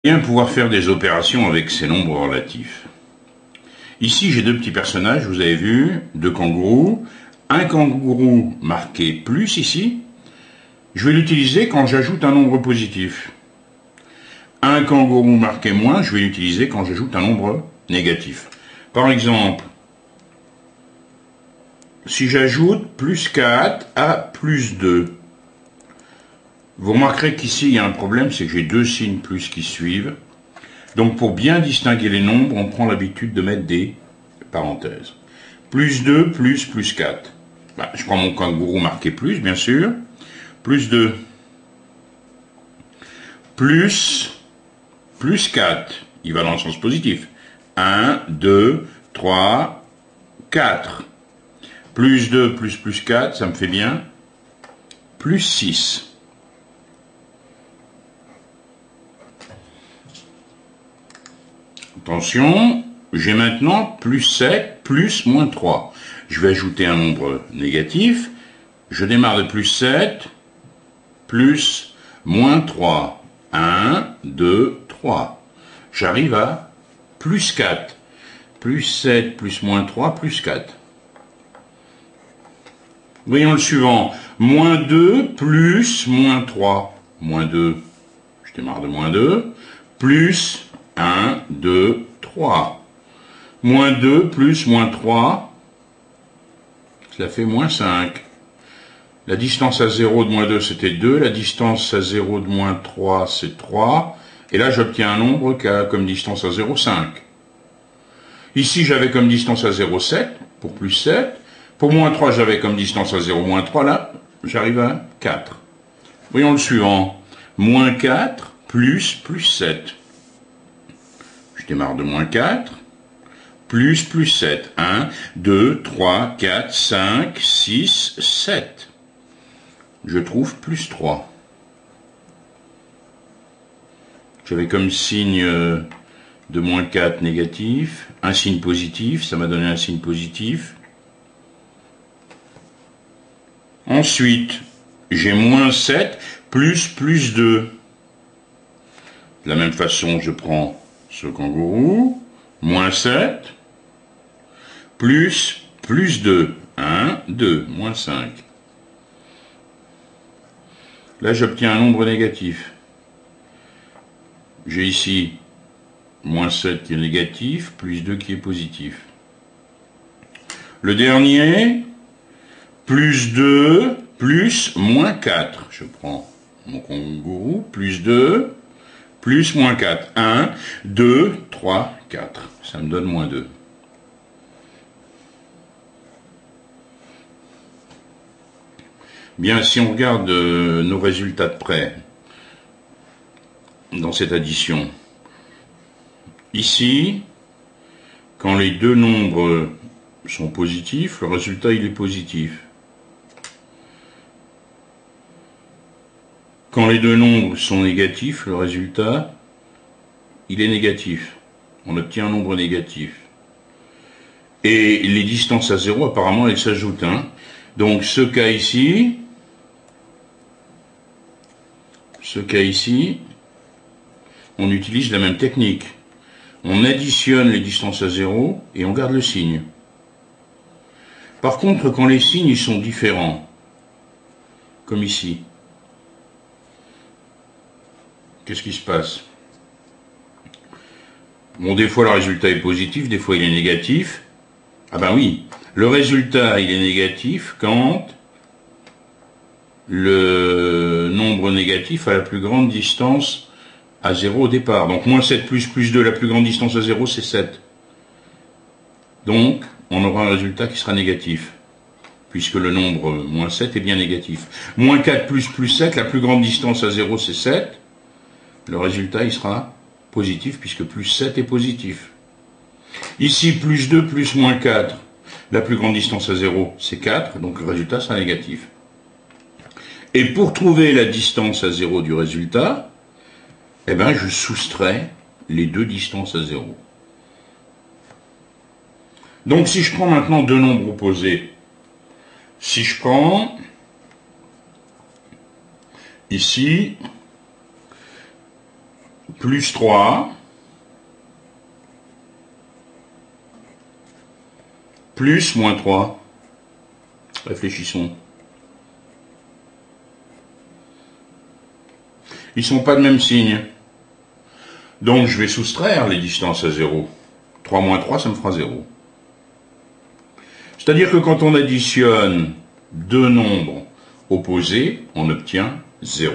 Bien pouvoir faire des opérations avec ces nombres relatifs. Ici, j'ai deux petits personnages, vous avez vu, deux kangourous. Un kangourou marqué plus ici, je vais l'utiliser quand j'ajoute un nombre positif. Un kangourou marqué moins, je vais l'utiliser quand j'ajoute un nombre négatif. Par exemple, si j'ajoute plus 4 à plus 2, vous remarquerez qu'ici, il y a un problème, c'est que j'ai deux signes plus qui suivent. Donc, pour bien distinguer les nombres, on prend l'habitude de mettre des parenthèses. Plus 2, plus 4. Je prends mon kangourou marqué plus, bien sûr. Plus 2. Plus 4. Il va dans le sens positif. 1, 2, 3, 4. Plus 2, plus 4, ça me fait bien plus 6. Attention, j'ai maintenant plus 7, plus moins 3. Je vais ajouter un nombre négatif. Je démarre de plus 7, plus moins 3. 1, 2, 3. J'arrive à plus 4. Plus 7, plus moins 3, plus 4. Voyons le suivant. Moins 2, plus moins 3. Moins 2. Je démarre de moins 2. Plus 1, 2, 3. Moins 2 plus moins 3, cela fait moins 5. La distance à 0 de moins 2, c'était 2. La distance à 0 de moins 3, c'est 3. Et là, j'obtiens un nombre qui a comme distance à 0, 5. Ici, j'avais comme distance à 0, 7, pour plus 7. Pour moins 3, j'avais comme distance à 0, moins 3. Là, j'arrive à 4. Voyons le suivant. Moins 4 plus 7. Je démarre de moins 4. Plus 7. 1, 2, 3, 4, 5, 6, 7. Je trouve plus 3. J'avais comme signe de moins 4 négatif, un signe positif, ça m'a donné un signe positif. Ensuite, j'ai moins 7 plus 2. De la même façon, je prends ce kangourou, moins 7, plus 2. 1, 2, moins 5. Là, j'obtiens un nombre négatif. J'ai ici moins 7 qui est négatif, plus 2 qui est positif. Le dernier, plus 2, plus moins 4. Je prends mon kangourou, plus 2, plus moins 4. 1, 2, 3, 4. Ça me donne moins 2. Bien, si on regarde nos résultats de près, dans cette addition, ici, quand les deux nombres sont positifs, le résultat il est positif. Quand les deux nombres sont négatifs, le résultat il est négatif. On obtient un nombre négatif. Et les distances à 0, apparemment, elles s'ajoutent. Donc ce cas ici, on utilise la même technique. On additionne les distances à 0 et on garde le signe. Par contre, quand les signes sont différents, comme ici, qu'est-ce qui se passe? Bon, des fois le résultat est positif, des fois il est négatif. Ah ben oui, le résultat il est négatif quand le nombre négatif a la plus grande distance à 0 au départ. Donc moins 7 plus 2, la plus grande distance à 0, c'est 7. Donc, on aura un résultat qui sera négatif, puisque le nombre moins 7 est bien négatif. Moins 4 plus 7, la plus grande distance à 0, c'est 7. Le résultat, il sera positif, puisque plus 7 est positif. Ici, plus 2 plus moins 4, la plus grande distance à 0, c'est 4, donc le résultat sera négatif. Et pour trouver la distance à 0 du résultat, eh ben, je soustrais les deux distances à 0. Donc si je prends maintenant deux nombres opposés, si je prends ici plus 3, plus moins 3. Réfléchissons. Ils ne sont pas de même signe. Donc je vais soustraire les distances à 0. 3 moins 3, ça me fera 0. C'est-à-dire que quand on additionne deux nombres opposés, on obtient 0.